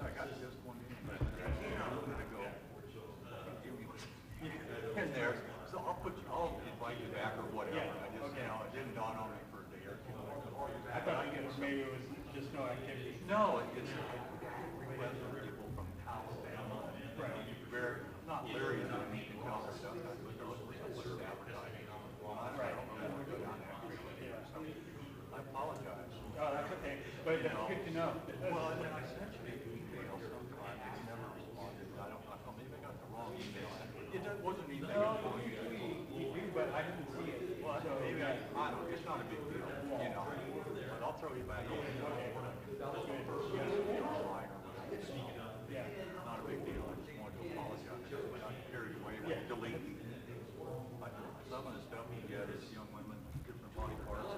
I got just one in, but I go, give me in there, so I'll invite you back or whatever. Yeah, I just, okay. it didn't dawn on me for a day or two. I thought maybe it was just no activity. No, it's requests from people from town. Right. Very, not Larry, I mean, you can tell they're done, but they're looking for someone to advertise. I don't know what they're on that. I apologize. Oh, that's okay. But that's good to know. Well, and then I sent you an email sometime, it's never responded. I don't know, maybe I got the wrong email. It wasn't anything. No, you do, but I didn't see it. Well, So, maybe I don't know, it's not a big deal, you know, but I'll throw you back. Yeah. Not a big deal, I just wanted to apologize, I got carried away with deleting. Some of the stuff you get is young women, different body parts.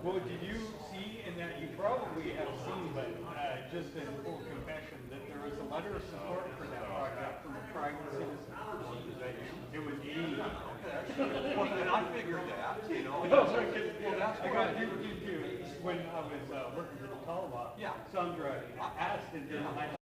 Well, did you see, in that you probably have seen, but just in full confession, that there was a letter of support for that project from a private citizen? Is that you? It was me. Well, then I figured that, you know. No, because Well, that's I what got you when I was working for the Tallawah. Yeah. Sandra asked, and then I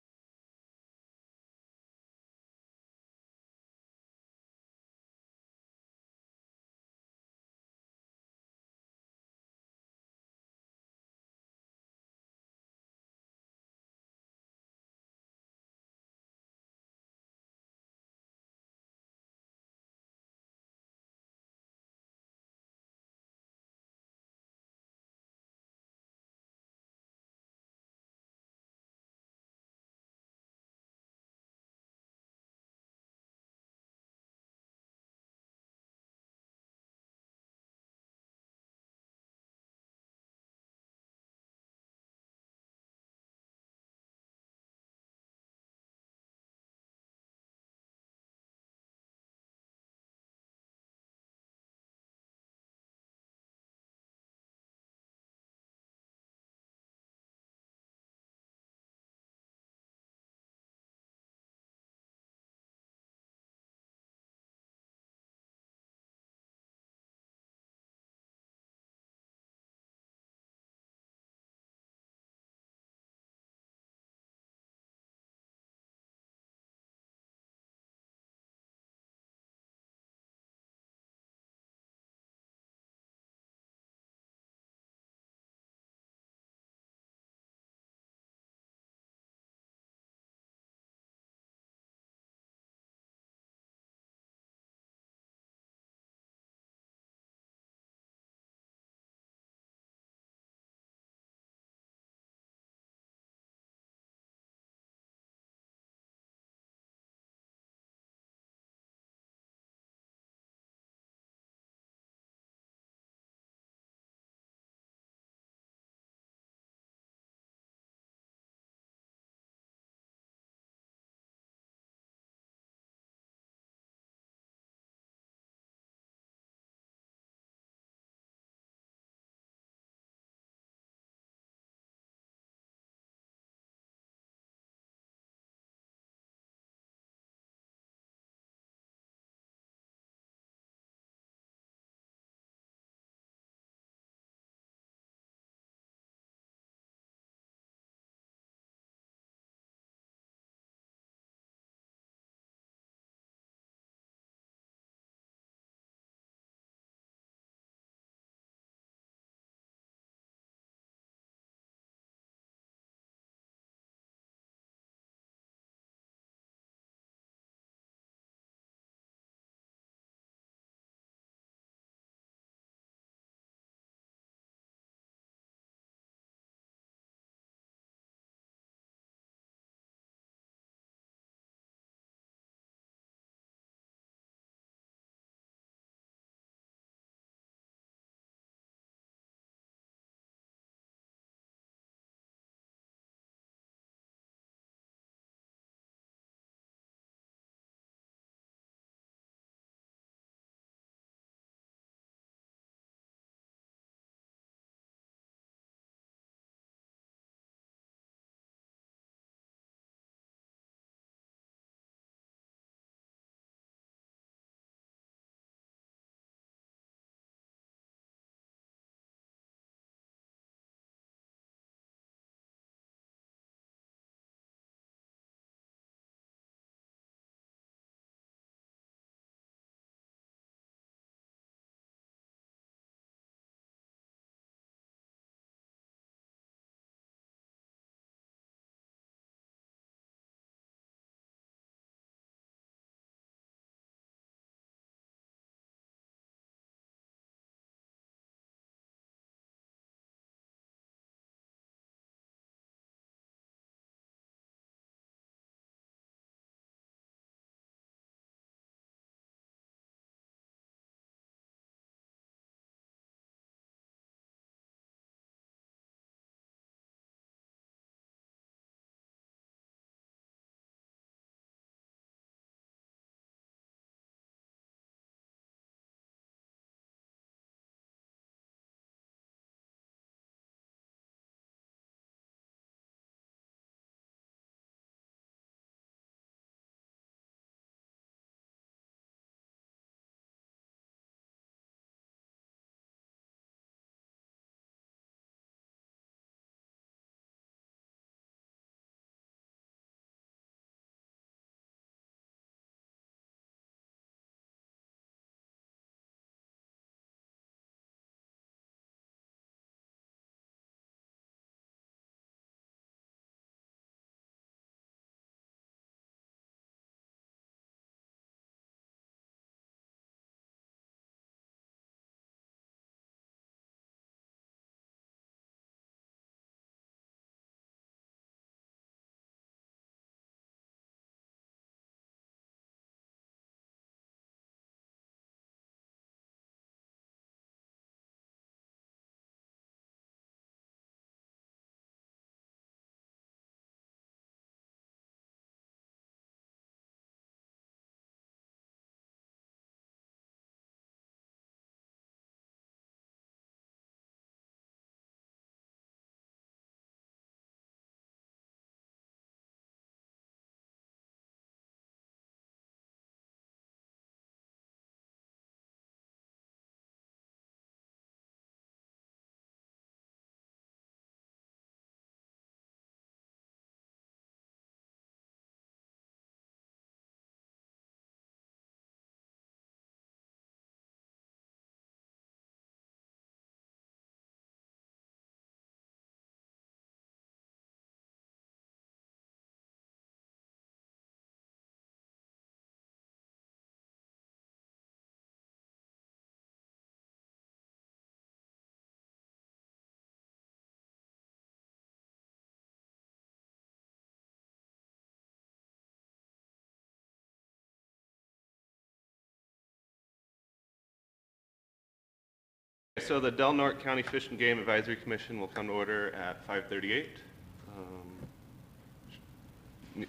So the Del Norte County Fish and Game Advisory Commission will come to order at 5:38.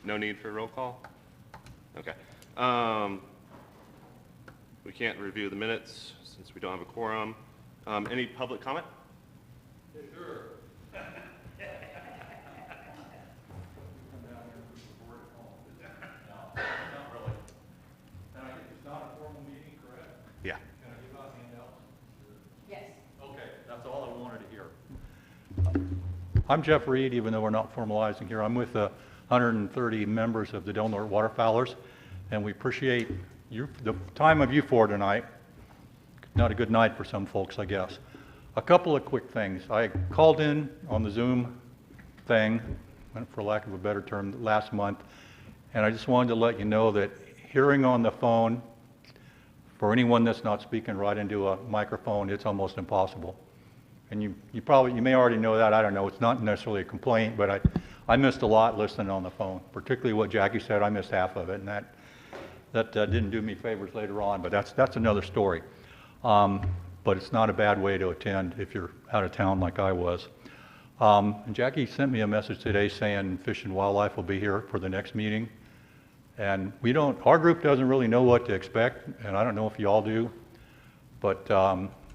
No need for a roll call? Okay. We can't review the minutes since we don't have a quorum. Any public comment? Yeah, sure. No, not really. And I think it's not a formal meeting, correct? Yeah. Can I give out handouts? Yes. Okay, that's all I wanted to hear. I'm Jeff Reed, even though we're not formalizing here. I'm with 130 members of the Del Norte Waterfowlers, and we appreciate the time of you four tonight. Not a good night for some folks, I guess. A couple of quick things. I called in on the Zoom thing, for lack of a better term, last month, and I just wanted to let you know that hearing on the phone, for anyone that's not speaking right into a microphone, it's almost impossible. And you may already know that, I don't know, it's not necessarily a complaint, but I missed a lot listening on the phone, particularly what Jackie said. I missed half of it, and that didn't do me favors later on, but that's another story. But it's not a bad way to attend if you're out of town like I was. And Jackie sent me a message today saying Fish and Wildlife will be here for the next meeting. And our group doesn't really know what to expect, and I don't know if you all do, but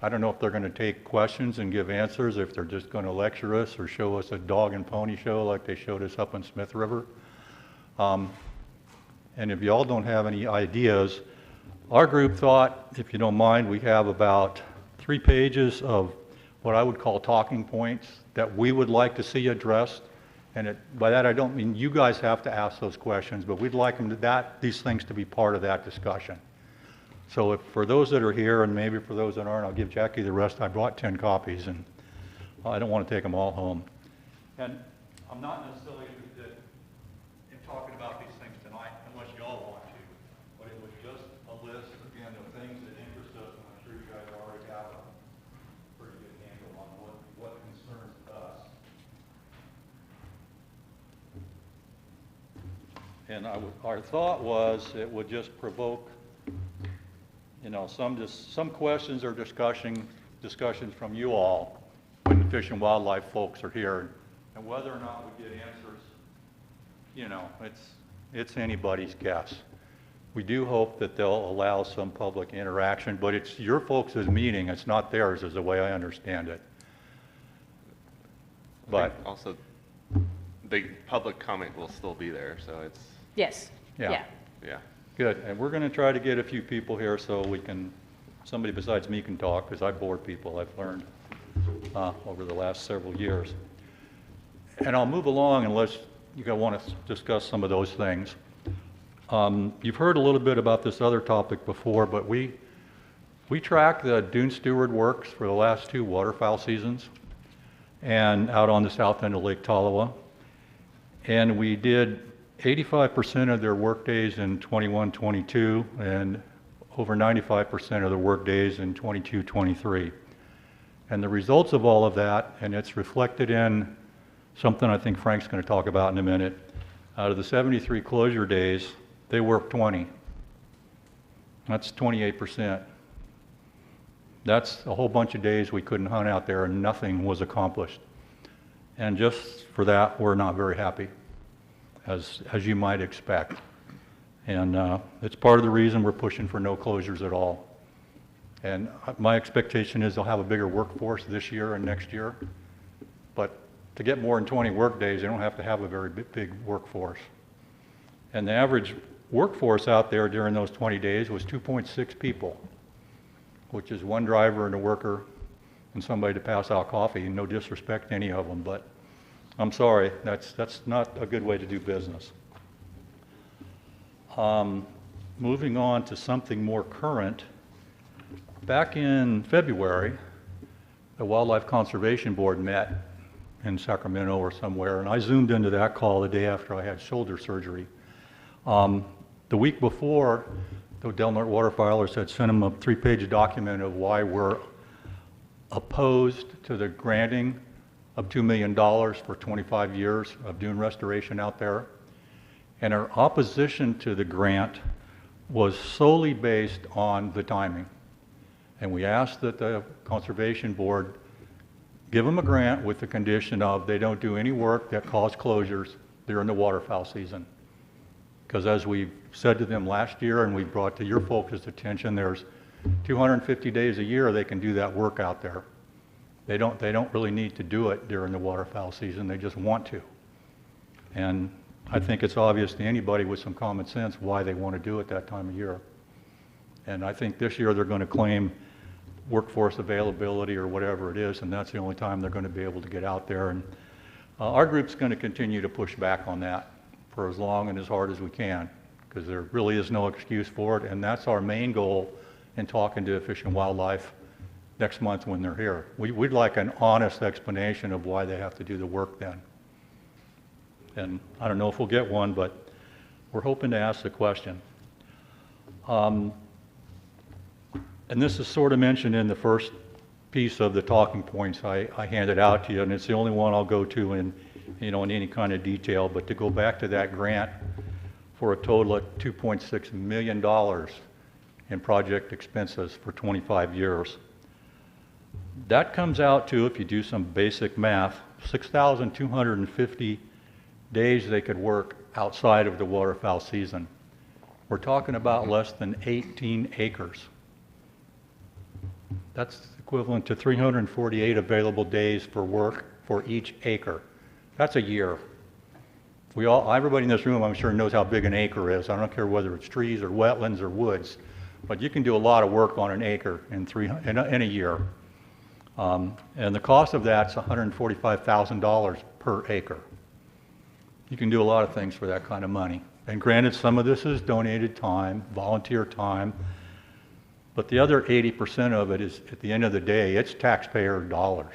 I don't know if they're going to take questions and give answers, if they're just going to lecture us or show us a dog and pony show like they showed us up in Smith River. And if you all don't have any ideas, our group thought, if you don't mind, we have about 3 pages of what I would call talking points that we would like to see addressed. And by that I don't mean you guys have to ask those questions, but we'd like these things to be part of that discussion. So for those that are here, and maybe for those that aren't, I'll give Jackie the rest. I brought 10 copies, and I don't want to take them all home. And I'm not necessarily interested in talking about these things tonight, unless you all want to. But it was just a list, again, of things that interest us, and I'm sure you guys already have a pretty good handle on what concerns us. And our thought was it would just provoke, some questions or discussions from you all when the Fish and Wildlife folks are here, and whether or not we get answers, it's anybody's guess. We do hope that they'll allow some public interaction, but it's your folks' meeting, it's not theirs, is the way I understand it. But also, the public comment will still be there, so it's, Yes. Yeah. yeah. Good, and we're going to try to get a few people here so somebody besides me can talk, because I bore people, I've learned over the last several years. And I'll move along unless you want to discuss some of those things. You've heard a little bit about this other topic before, but we track the dune steward works for the last 2 waterfowl seasons and out on the south end of Lake Tolowa. And we did 85% of their work days in 21-22 and over 95% of the work days in 22-23. And the results of all of that, and it's reflected in something I think Frank's going to talk about in a minute, out of the 73 closure days, they worked 20. That's 28%. That's a whole bunch of days we couldn't hunt out there and nothing was accomplished. And just for that, we're not very happy, as you might expect. And it's part of the reason we're pushing for no closures at all. And my expectation is they'll have a bigger workforce this year and next year. But to get more than 20 work days, they don't have to have a very big workforce. And the average workforce out there during those 20 days was 2.6 people, which is 1 driver and a worker and somebody to pass out coffee. No disrespect to any of them, but I'm sorry, that's not a good way to do business. Moving on to something more current, back in February, the Wildlife Conservation Board met in Sacramento or somewhere, and I zoomed into that call the day after I had shoulder surgery. The week before, the Del Norte Waterfowlers had sent them a 3-page document of why we're opposed to the granting of $2 million for 25 years of dune restoration out there. And our opposition to the grant was solely based on the timing. And we asked that the Conservation Board give them a grant with the condition of they don't do any work that cause closures during the waterfowl season. Because as we said to them last year and we brought to your folks' attention, there's 250 days a year they can do that work out there. They don't really need to do it during the waterfowl season, they just want to. And I think it's obvious to anybody with some common sense why they want to do it that time of year. And I think this year they're going to claim workforce availability or whatever it is, and that's the only time they're going to be able to get out there. And our group's going to continue to push back on that for as long and as hard as we can, because there really is no excuse for it, and that's our main goal in talking to Fish and Wildlife next month when they're here. We'd like an honest explanation of why they have to do the work then. And I don't know if we'll get one, but we're hoping to ask the question. And this is sort of mentioned in the first piece of the talking points I handed out to you, and it's the only one I'll go to in any kind of detail. But to go back to that grant for a total of $2.6 million in project expenses for 25 years. That comes out to, if you do some basic math, 6,250 days they could work outside of the waterfowl season. We're talking about less than 18 acres. That's equivalent to 348 available days for work for each acre. That's a year. Everybody in this room, I'm sure, knows how big an acre is. I don't care whether it's trees or wetlands or woods, but you can do a lot of work on an acre in a year. And the cost of that's $145,000 per acre. You can do a lot of things for that kind of money. And granted, some of this is donated time, volunteer time, but the other 80% of it is, at the end of the day, it's taxpayer dollars.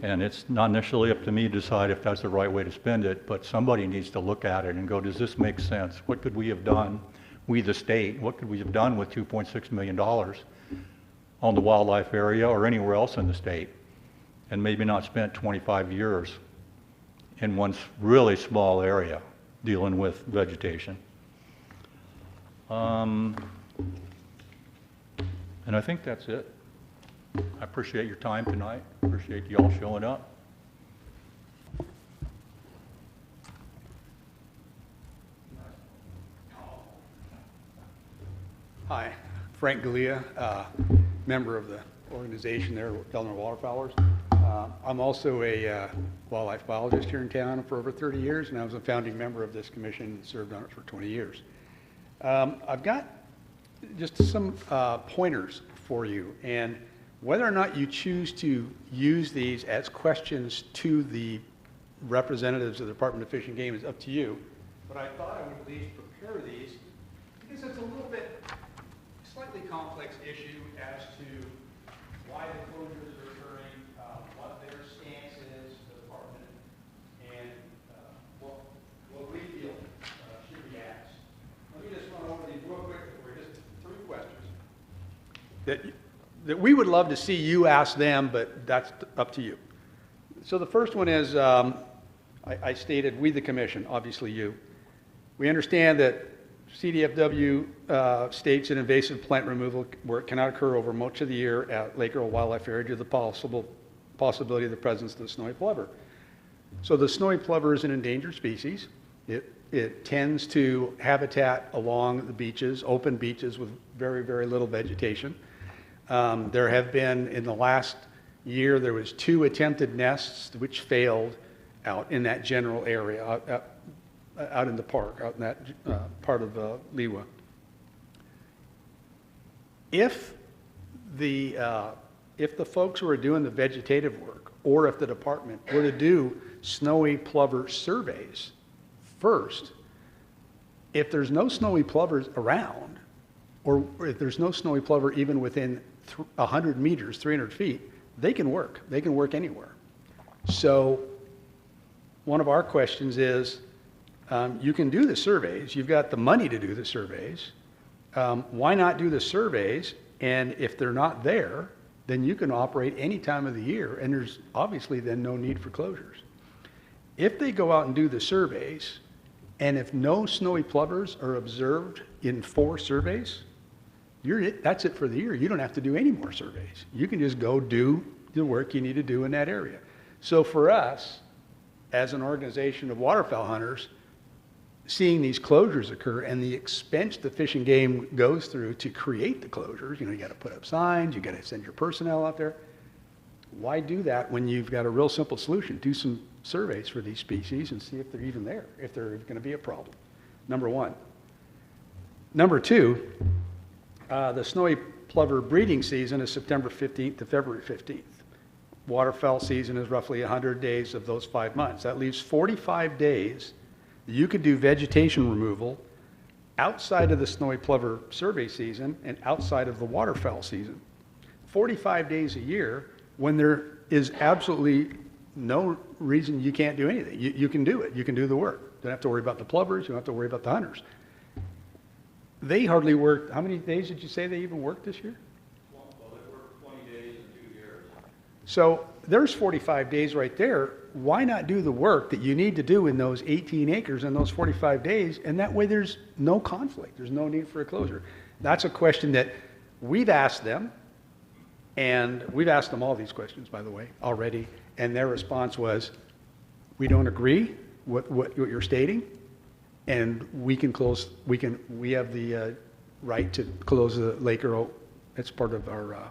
And it's not necessarily up to me to decide if that's the right way to spend it, but somebody needs to look at it and go, does this make sense? What could we have done, we the state, what could we have done with $2.6 million on the wildlife area or anywhere else in the state, and maybe not spent 25 years in one really small area dealing with vegetation. And I think that's it. I appreciate your time tonight. Appreciate you all showing up. Hi, Frank Galea, member of the organization there, Delaware Waterfowlers. I'm also a wildlife biologist here in town for over 30 years, and I was a founding member of this commission and served on it for 20 years. I've got just some pointers for you, and whether or not you choose to use these as questions to the representatives of the Department of Fish and Game is up to you. But I thought I would at least prepare these because it's a little bit slightly complex issue as to why the closures are occurring, what their stance is, the department, and what we feel should be asked. Let me just run over these real quick. We're just 3 questions that we would love to see you ask them, but that's up to you. So the first one is, I stated, we the commission, obviously you. We understand that CDFW states an invasive plant removal where it cannot occur over much of the year at Lake Earl Wildlife Area due to the possibility of the presence of the snowy plover. So the snowy plover is an endangered species. It tends to habitat along the beaches, open beaches with very, very little vegetation. There have been, in the last year, there was 2 attempted nests which failed out in that general area, out in the park, out in that part of Lewa. If the folks who are doing the vegetative work, or if the department were to do snowy plover surveys first, if there's no snowy plovers around, or if there's no snowy plover even within 100 meters, 300 feet, they can work. They can work anywhere. So one of our questions is, you can do the surveys. You've got the money to do the surveys. Why not do the surveys? And if they're not there, then you can operate any time of the year, and there's obviously then no need for closures. If they go out and do the surveys, and if no snowy plovers are observed in 4 surveys, that's it for the year. You don't have to do any more surveys. You can just go do the work you need to do in that area. So for us, as an organization of waterfowl hunters, seeing these closures occur and the expense the Fish and Game goes through to create the closures, you got to put up signs, you got to send your personnel out there. Why do that when you've got a real simple solution? Do some surveys for these species and see if they're even there, if they're going to be a problem. Number one. Number two, the snowy plover breeding season is September 15th to February 15th. Waterfowl season is roughly 100 days of those 5 months. That leaves 45 days that you could do vegetation removal outside of the snowy plover survey season and outside of the waterfowl season. 45 days a year when there is absolutely no reason you can't do anything. You can do it. You can do the work. You don't have to worry about the plovers. You don't have to worry about the hunters. They hardly worked. How many days did you say they even worked this year? Well, they worked 20 days in 2 years. So there's 45 days right there. Why not do the work that you need to do in those 18 acres in those 45 days? And that way there's no conflict. There's no need for a closure. That's a question that we've asked them. And we've asked them all these questions, by the way, already. And their response was, we don't agree with what you're stating. And we can close, we have the right to close the Lake Earl. It's part of our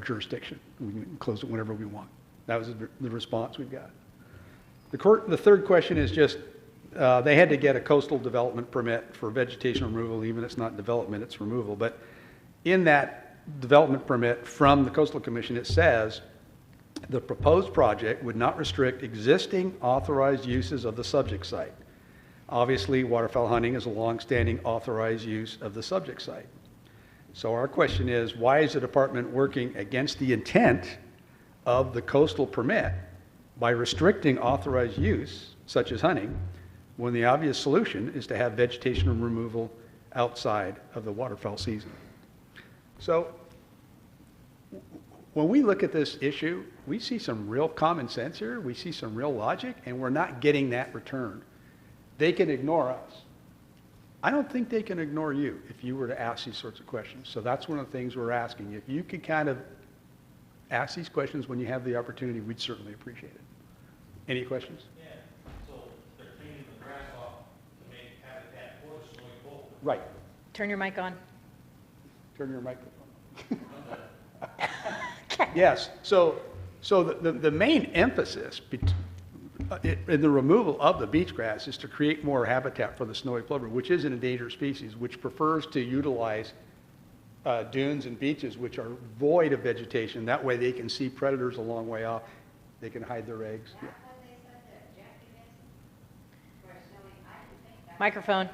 jurisdiction. We can close it whenever we want. That was the response we've got. The third question is just, they had to get a coastal development permit for vegetation removal, even if it's not development, it's removal. But in that development permit from the Coastal Commission, it says the proposed project would not restrict existing authorized uses of the subject site. Obviously, waterfowl hunting is a long-standing authorized use of the subject site. So our question is, why is the department working against the intent of the coastal permit by restricting authorized use, such as hunting, when the obvious solution is to have vegetation removal outside of the waterfowl season? So when we look at this issue, we see some real common sense here. We see some real logic, and we're not getting that return. They can ignore us. I don't think they can ignore you if you were to ask these sorts of questions. So that's one of the things we're asking. If you could kind of ask these questions when you have the opportunity, we'd certainly appreciate it. Any questions? Yeah, so they're cleaning the grass off to make habitat for the snowy plover. Right. Turn your mic on. Turn your microphone on. Yes. So the main emphasis in the removal of the beach grass is to create more habitat for the snowy plover, which is an endangered species, which prefers to utilize dunes and beaches which are void of vegetation. That way they can see predators a long way off. They can hide their eggs. Yeah. Microphone.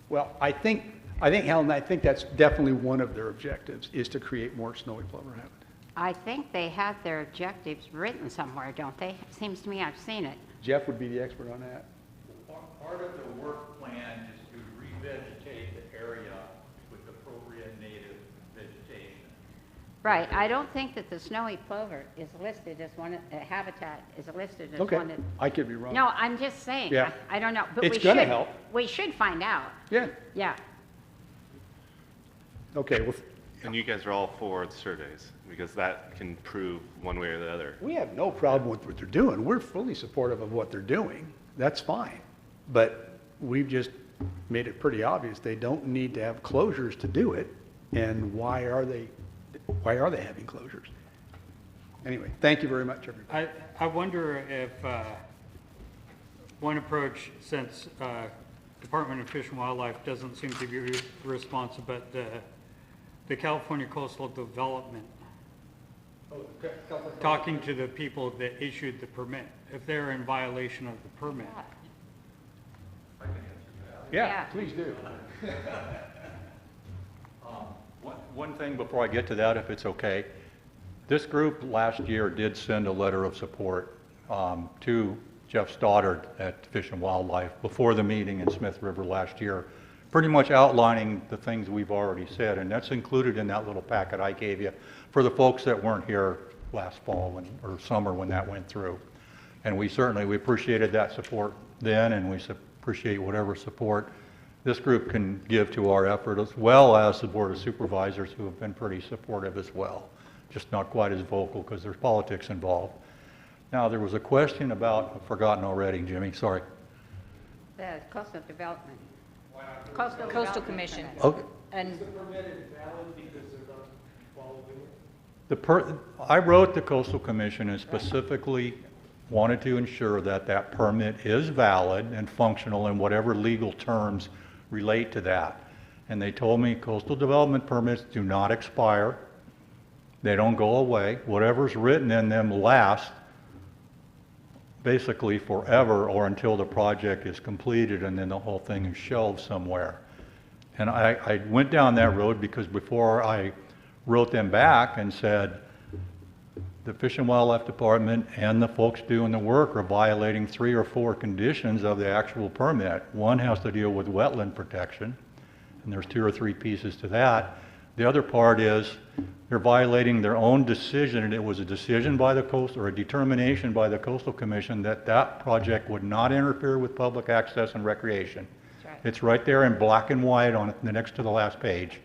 Well, I think, Helen, I think that's definitely one of their objectives, is to create more snowy plover habitat. I think they have their objectives written somewhere, don't they? It seems to me I've seen it. Jeff would be the expert on that. Part of the work plan is to revegetate the area with appropriate native vegetation. Right. I don't think that the snowy plover is listed as one, habitat is listed as Okay, one of. I could be wrong. No, I'm just saying. Yeah. I don't know. But It's we gonna should. help. We should find out. Yeah, Yeah. okay, well, And you guys are all for the surveys, because that can prove one way or the other. we have no problem with what they're doing. We're fully supportive of what they're doing. That's fine. But we've just made it pretty obvious they don't need to have closures to do it. And why are they having closures? Anyway, thank you very much, everybody. I wonder if one approach, since Department of Fish and Wildlife doesn't seem to be responsible, but the California Coastal Development, talking to the people that issued the permit, if they're in violation of the permit. Yeah, Yeah. please do. One thing before I get to that, if it's okay. This group last year did send a letter of support to Jeff Stoddard at Fish and Wildlife before the meeting in Smith River last year, pretty much outlining the things we've already said, and that's included in that little packet I gave you for the folks that weren't here last fall or summer when that went through. And we appreciated that support then, and we appreciate whatever support this group can give to our effort, as well as the Board of Supervisors, who have been pretty supportive as well, just not quite as vocal because there's politics involved. Now, there was a question about, I've forgotten already, Jimmy, sorry. The coastal development. Coastal Development Commission. Permit. Okay. And I wrote the Coastal Commission and specifically wanted to ensure that that permit is valid and functional in whatever legal terms relate to that. And they told me coastal development permits do not expire. They don't go away. Whatever's written in them lasts basically forever or until the project is completed and then the whole thing is shelved somewhere. And I went down that road because before I wrote them back and said, the Fish and Wildlife Department and the folks doing the work are violating 3 or 4 conditions of the actual permit. One has to deal with wetland protection, and there's 2 or 3 pieces to that. The other part is they're violating their own decision, and it was a decision by the coast, or a determination by the Coastal Commission that that project would not interfere with public access and recreation. That's right. It's right there in black and white on the next to the last page.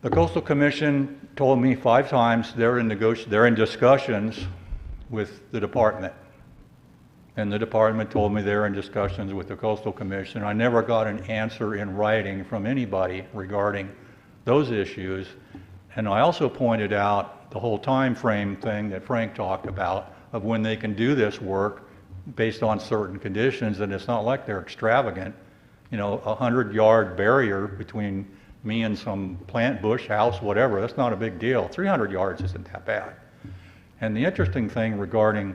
The Coastal Commission told me 5 times they're in discussions with the department. And the department told me they're in discussions with the Coastal Commission. I never got an answer in writing from anybody regarding those issues. And I also pointed out the whole time frame thing that Frank talked about of when they can do this work based on certain conditions, and it's not like they're extravagant. You know, a 100-yard barrier between me and some plant, bush, house, whatever, that's not a big deal. 300 yards isn't that bad. And the interesting thing regarding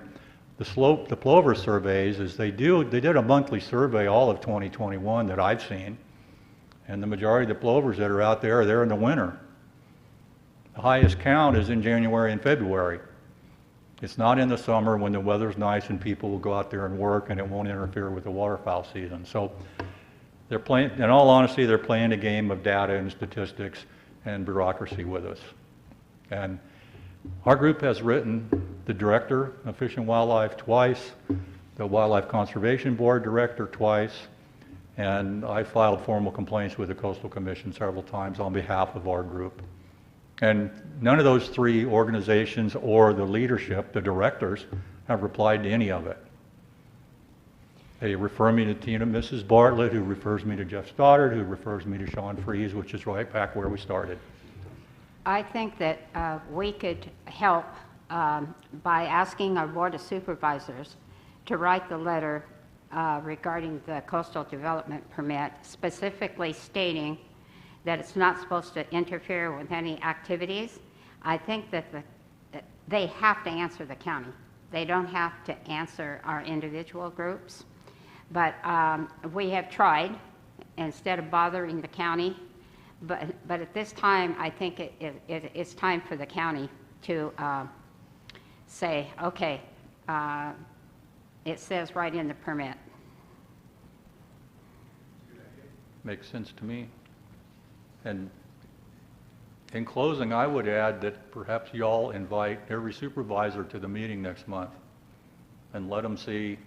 the plover surveys is they did a monthly survey all of 2021 that I've seen, and the majority of the plovers that are out there are there in the winter. The highest count is in January and February. It's not in the summer when the weather's nice and people will go out there and work and it won't interfere with the waterfowl season. So they're playing, in all honesty, they're playing a game of data and statistics and bureaucracy with us. And our group has written the director of Fish and Wildlife twice, the Wildlife Conservation Board director twice, and I filed formal complaints with the Coastal Commission several times on behalf of our group. And none of those 3 organizations or the leadership, the directors, have replied to any of it. They refer me to Mrs. Bartlett, who refers me to Jeff Stoddard, who refers me to Sean Fries, which is right back where we started. I think that we could help by asking our Board of Supervisors to write the letter regarding the coastal development permit, specifically stating that it's not supposed to interfere with any activities. I think that they have to answer the county. They don't have to answer our individual groups. But we have tried, instead of bothering the county. But at this time, I think it's time for the county to say, okay, it says right in the permit. Makes sense to me. And in closing, I would add that perhaps y'all invite every supervisor to the meeting next month and let them see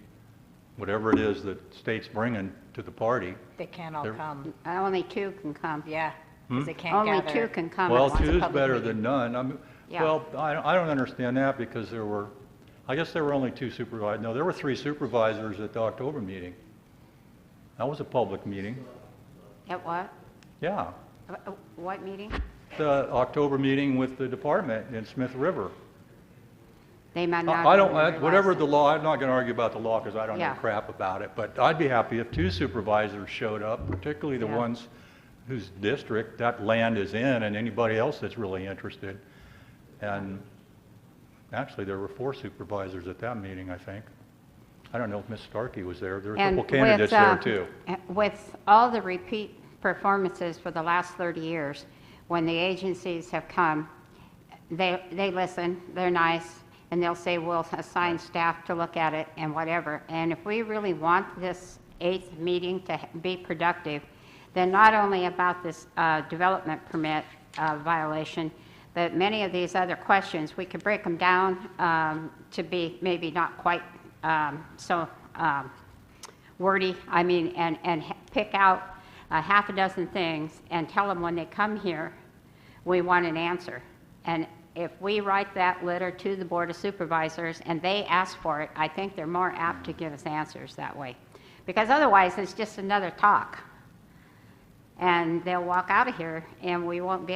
whatever it is that state's bringing to the party. they can't all They're- come. Only 2 can come. Yeah, because they can't Only gather. 2 can come. Well, at once. 2 is public better meeting. than none. Yeah. Well, I don't understand that because I guess there were only 2 supervisors. No, there were 3 supervisors at the October meeting. That was a public meeting. At what? Yeah. What meeting? The October meeting with the department in Smith River. They might not. I don't, realize whatever it. the law, I'm not going to argue about the law because I don't know Yeah. crap about it, but I'd be happy if 2 supervisors showed up, particularly the Yeah. ones whose district that land is in and anybody else that's really interested. And actually, there were 4 supervisors at that meeting, I think. I don't know if Ms. Starkey was there. There were a And couple candidates there too. With all the repeat performances for the last 30 years, when the agencies have come, they listen, they're nice, and they'll say, we'll assign staff to look at it and whatever. And if we really want this 8th meeting to be productive, then not only about this development permit violation, but many of these other questions, we could break them down to be maybe not quite so wordy, I mean, and pick out a half a dozen things and tell them when they come here, we want an answer. And if we write that letter to the Board of Supervisors and they ask for it, I think they're more apt to give us answers that way. Because otherwise, it's just another talk. And they'll walk out of here and we won't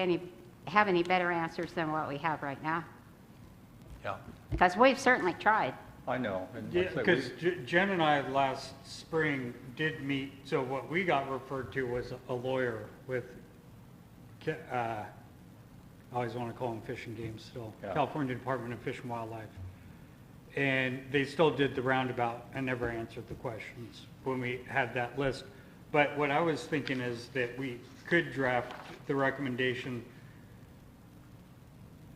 have any better answers than what we have right now. Yeah, Because we've certainly tried. I know. And Yeah, like I say, because Jen and I last spring did meet, so what we got referred to was a lawyer with, I always want to call them Fish and Game still, Yeah. California Department of Fish and Wildlife. And they still did the roundabout and never answered the questions when we had that list. But what I was thinking is that we could draft the recommendation,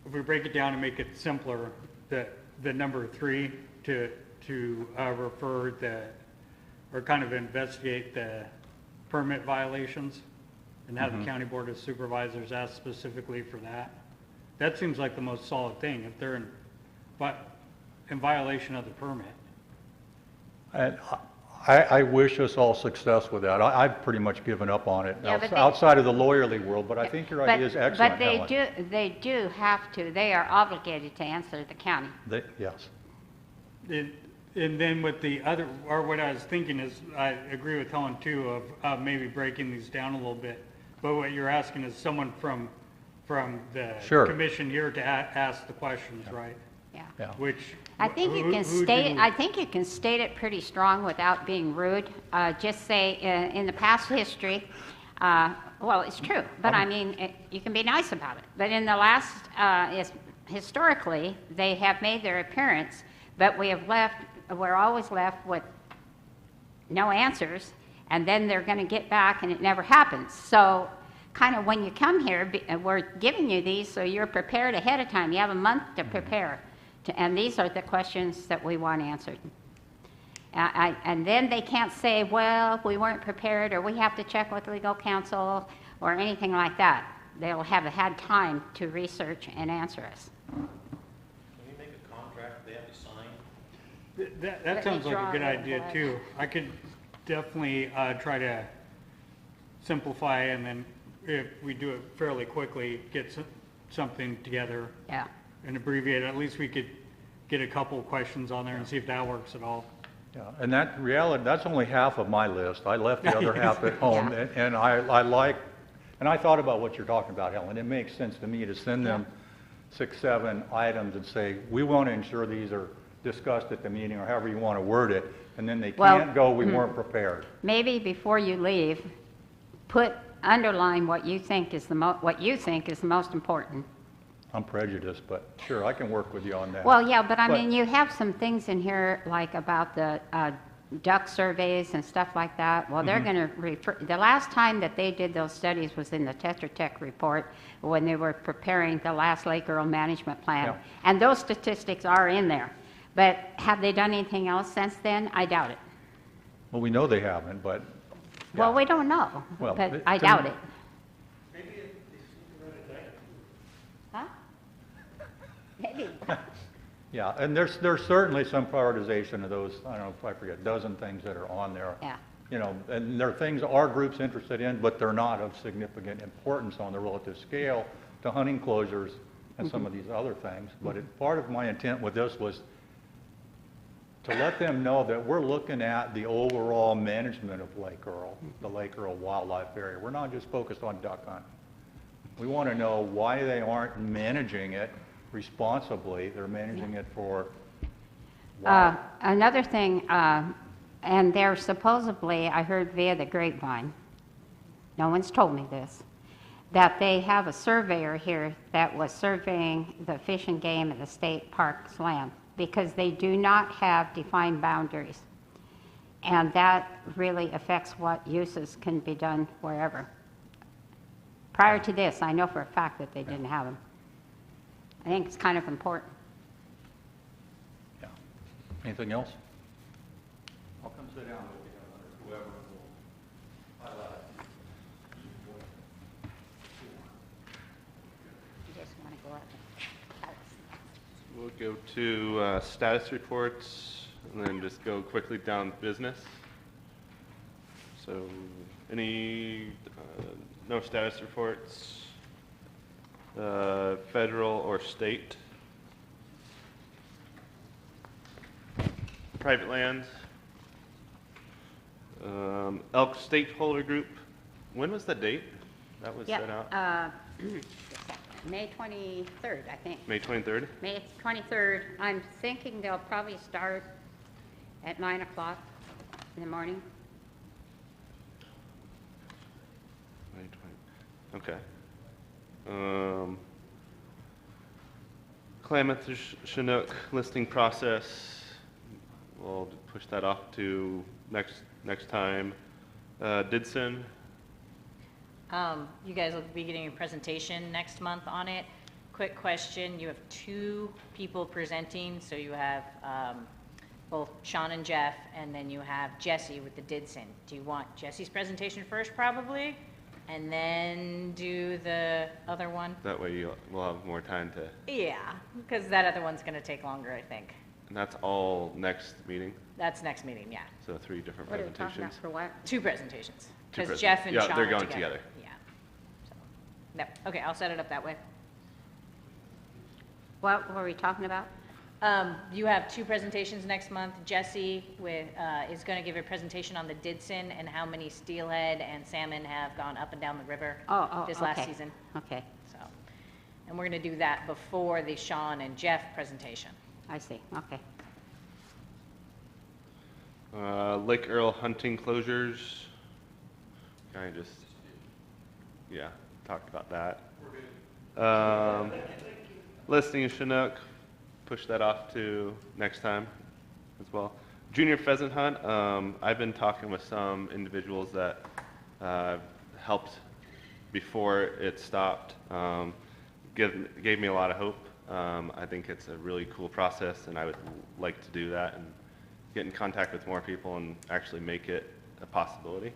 if we break it down and make it simpler, the number 3 to refer or kind of investigate the permit violations and have the County Board of Supervisors ask specifically for that. That seems like the most solid thing, if they're in violation of the permit. And I wish us all success with that. I've pretty much given up on it Yeah, but outside of the lawyerly world, but I think your idea is excellent, But Helen. they do have to, they are obligated to answer the county. Yes. And then with the other, or what I was thinking is, I agree with Helen too, of maybe breaking these down a little bit. But what you're asking is someone from the Sure. commission here to ask the questions, right? Yeah. Yeah. Which. I think you can state it pretty strong without being rude. Just say, in the past history, well, it's true, but I mean, you can be nice about it. But in the last, historically, they have made their appearance, but we're always left with no answers, and then they're going to get back and it never happens. So kind of when you come here, we're giving you these so you're prepared ahead of time. You have a month to prepare. And these are the questions that we want answered. And then they can't say, well, we weren't prepared, or we have to check with legal counsel, or anything like that. They'll have had time to research and answer us. Can we make a contract they have to sign? That Let me sounds like draw a good it idea blank. too. I could definitely try to simplify, and then if we do it fairly quickly, get something together Yeah. and abbreviate it. At least we could get a couple of questions on there and see if that works at all. Yeah, and that's only half of my list. I left the other half at home, Yeah. and I thought about what you're talking about, Helen. It makes sense to me to send them 6, 7 items and say, we want to ensure these are discussed at the meeting, or however you want to word it, and then they Well, can't go, we weren't prepared. Maybe before you leave, underline what you think is the most important. I'm prejudiced, but sure, I can work with you on that. Well, yeah, but I But- mean, you have some things in here like about the duck surveys and stuff like that. Well, they're going to refer, the last time that they did those studies was in the Tetra Tech report when they were preparing the last Lake Earl Management Plan. Yeah. And those statistics are in there. But have they done anything else since then? I doubt it. Well, we know they haven't, but. Well, yeah. we don't know, Well, but I doubt it. Huh? Maybe. Yeah, and there's certainly some prioritization of those, I don't know if I forget, a dozen things that are on there. Yeah. You know, and there are things our group's interested in, but they're not of significant importance on the relative scale to hunting closures and some of these other things. But part of my intent with this was to let them know that we're looking at the overall management of Lake Earl, the Lake Earl wildlife area. We're not just focused on duck hunting. We want to know why they aren't managing it responsibly. They're managing it for Another thing, and they're supposedly, I heard via the grapevine, no one's told me this, that they have a surveyor here that was surveying the fish and game and the state park's land because they do not have defined boundaries. And that really affects what uses can be done wherever. Prior to this, I know for a fact that they didn't have them. I think it's kind of important. Yeah. Anything else? I'll come sit down with you, whoever will highlight. You just want to go up. We'll go to status reports, and then just go quickly down business. So, any, no status reports, federal or state? Private land? Elk Stakeholder Group, when was the date that was set out? Yeah, May 23rd, I think. May 23rd? May 23rd. I'm thinking they'll probably start at 9 o'clock in the morning. May 20, okay. Klamath Chinook listing process, we'll push that off to next time. Didson, You guys will be getting a presentation next month on it. Quick question, you have two people presenting, so you have both Sean and Jeff, and then you have Jesse with the Didson. Do you want Jesse's presentation first, probably? And then do the other one? that way we'll have more time to, Yeah, because that other one's gonna take longer, I think. and that's all next meeting, That's next meeting, yeah. so 3 different What are we talking about presentations. for what? Two presentations. Two Because Jeff and yeah, Sean they're are going together. together. Yeah. So, no, okay, I'll set it up that way. What were we talking about? You have two presentations next month. Jesse is going to give a presentation on the Didson and how many steelhead and salmon have gone up and down the river Oh, this okay. last season. Okay, So, and we're going to do that before the Sean and Jeff presentation. I see, okay. Lake Earl hunting closures, kind of just, yeah, talked about that. Listing of Chinook, push that off to next time as well. Junior pheasant hunt, I've been talking with some individuals that helped before it stopped. Gave me a lot of hope. I think it's a really cool process, and I would like to do that and get in contact with more people and actually make it a possibility.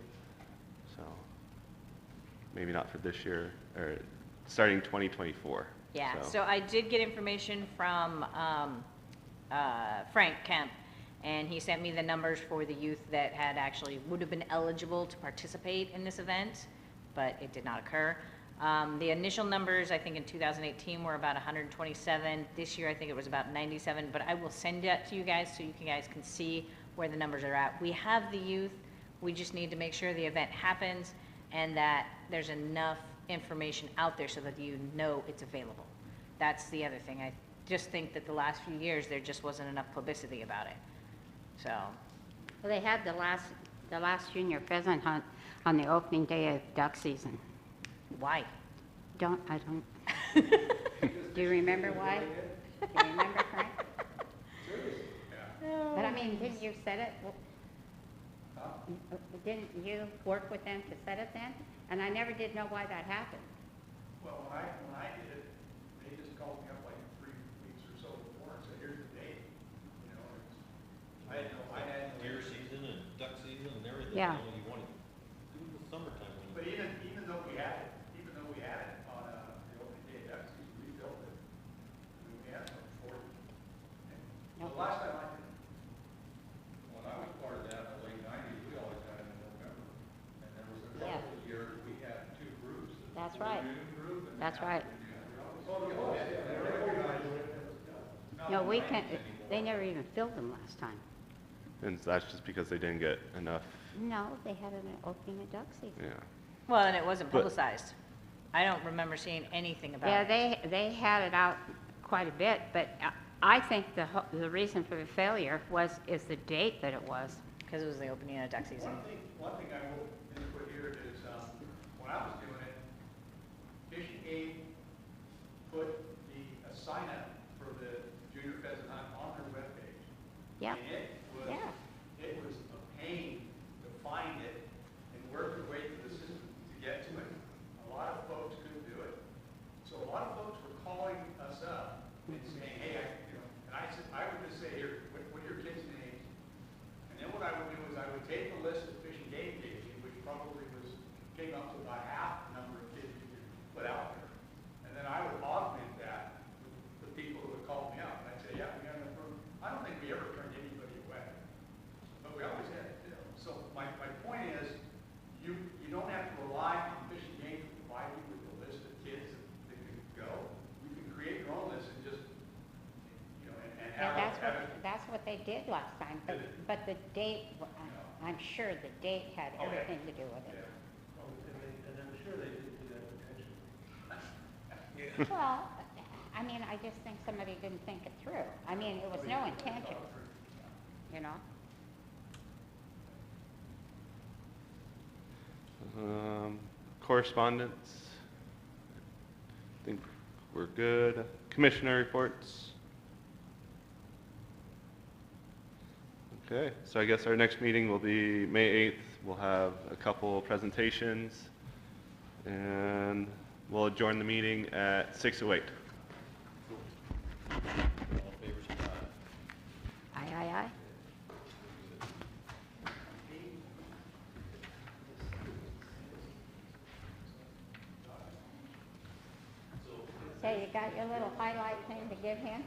So maybe not for this year, or starting 2024. Yeah, so I did get information from Frank Kemp, and he sent me the numbers for the youth that had actually, would have been eligible to participate in this event, but it did not occur. The initial numbers, I think in 2018, were about 127. This year, I think it was about 97, but I will send that to you guys so you guys can see where the numbers are at. We have the youth, we just need to make sure the event happens and that there's enough information out there so that you know it's available. That's the other thing. I just think that the last few years, there just wasn't enough publicity about it. So, Well, they had the last junior pheasant hunt on the opening day of duck season. why? I don't. Do you remember why? Do you remember, Frank? But I mean, didn't you set it? Didn't you work with them to set it then? And I never did know why that happened. Well, when I did it, they just called me up like 3 weeks or so before and said, here's the date. You know, I had no. Deer season and duck season and everything. Yeah. You know, you want to do it in the summertime. when But even though we had it on the opening day of duck season, we built it. I mean, we had some 40. And the last time I did it, when I was part of that in the late 90s, we always had it in November. And there was a Yeah. couple of years we had 2 groups. That's right. The June group and the That's right. afternoon. No, we can't, they never even filled them last time. And that's just because they didn't get enough, No, they had an opening of duck season. yeah. Well, and it wasn't But- publicized. I don't remember seeing anything about Yeah, it. they had it out quite a bit, but I think the reason for the failure is the date that it was. Because it was the opening of duck season. One thing I will input here is, when I was doing it, Fish and Game put a sign up for the junior pheasant hunt on their webpage. Yeah, And yeah. it was a pain to find it and work your way through the system to get to it. A lot of folks couldn't do it. So a lot of folks were calling us up and saying, hey, and I said, I would just say, here, what are your kids' names? And then what I would do is I would take the list that Fish and Game gave me, which probably came up to about half the number of kids you could put out there. And then I would augment that with the people who would call me up. And I'd say, yeah, we got enough room. I don't think we ever turned anybody away, but we always had, So my point is, last time, but the date, I'm sure the date had everything to do with it. And I'm sure they didn't do that intentionally. Well, I mean, I just think somebody didn't think it through. I mean, it was no intention, you know? Correspondence. I think we're good. Commissioner reports. Okay, so I guess our next meeting will be May 8th. We'll have a couple presentations, and we'll adjourn the meeting at 6:08. Aye, aye, aye. So you got your little highlight thing to give him?